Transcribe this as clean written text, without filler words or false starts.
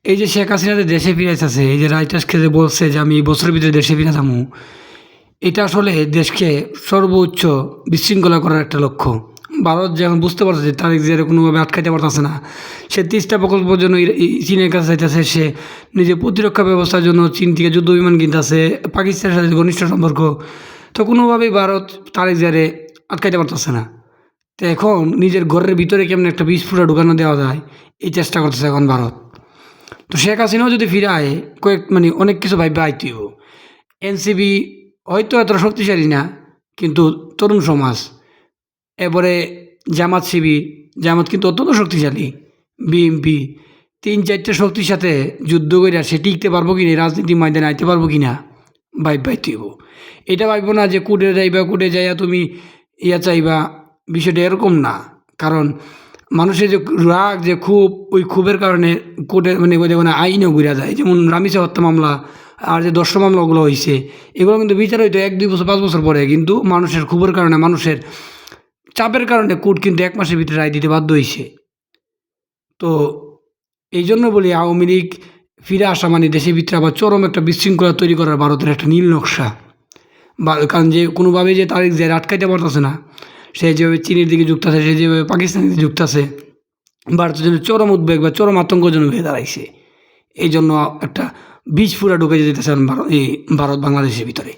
এই যে শেখ হাসিনা যে দেশে ফিরাইতেছে, এই যে রাইটার্সকে যে বলছে যে আমি এই বছরের ভিতরে দেশে ফিরে যাবো, এটা আসলে দেশকে সর্বোচ্চ বিশৃঙ্খলা করার একটা লক্ষ্য। ভারত যখন বুঝতে পারছে যে তারেক জিয়ারে কোনোভাবে আটকাইতে পারতেছে না, সে 30টা প্রকল্পের জন্য চীনের কাছে চাইতেছে, সে নিজের প্রতিরক্ষা ব্যবস্থার জন্য চীন থেকে যুদ্ধ বিমান কিনতেছে, পাকিস্তানের সাথে ঘনিষ্ঠ সম্পর্ক, তো কোনোভাবেই ভারত তারেক জিয়ারে আটকাইতে পারতেছে না। তো এখন নিজের ঘরের ভিতরে কেমন একটা বিস্ফোরণ ঢুকানো দেওয়া যায়, এই চেষ্টা করতেছে এখন ভারত। তো শেখ হাসিনাও যদি ফিরে আয়, মানে অনেক কিছু ভাইবে আইতেইব। এনসিপি হয়তো এতটা শক্তিশালী না, কিন্তু তরুণ সমাজ, এরপরে জামাত শিবির, জামাত কিন্তু অত্যন্ত শক্তিশালী, বিএনপি, 3-4টা শক্তির সাথে যুদ্ধ করে সে টিকতে পারবো কিনা, রাজনীতি ময়দানে আইতে পারবো কিনা, বাইতেইব। এটা ভাববো না যে কুটে যাইবা, কুটে যাইয়া তুমি ইয়া চাইবা, বিষয়টা এরকম না। কারণ মানুষের যে রাগ, যে ক্ষোভ, ওই ক্ষোভের কারণে কোর্টে মানে ওই দেখুন আইনও ঘুরা যায়। যেমন রামিসা হত্যা মামলা আর যে 10টা মামলাগুলো হয়েছে, এগুলো কিন্তু বিচার হইতো 1-2 বছর 5 বছর পরে, কিন্তু মানুষের ক্ষোভের কারণে, মানুষের চাপের কারণে কোর্ট কিন্তু 1 মাসের ভিতরে রায় দিতে বাধ্য হয়েছে। তো এই জন্য বলি, আওয়ামী লীগ ফিরে আসা মানে দেশের ভিতরে আবার চরম একটা বিশৃঙ্খলা তৈরি করার ভারতের একটা নীল নকশা। কারণ যে কোনোভাবেই যে তারিখ যে আটকাইতে পারতেছে না, সে যেভাবে চীনের দিকে যুক্ত আছে, সে যেভাবে পাকিস্তানের দিকে যুক্ত আছে, ভারতের জন্য চরম উদ্বেগ বা চরম আতঙ্কজনক হয়ে দাঁড়াইছে। এই জন্য একটা বীজ ফুরা ঢুকে যেতেছে ভারত বাংলাদেশের ভিতরে।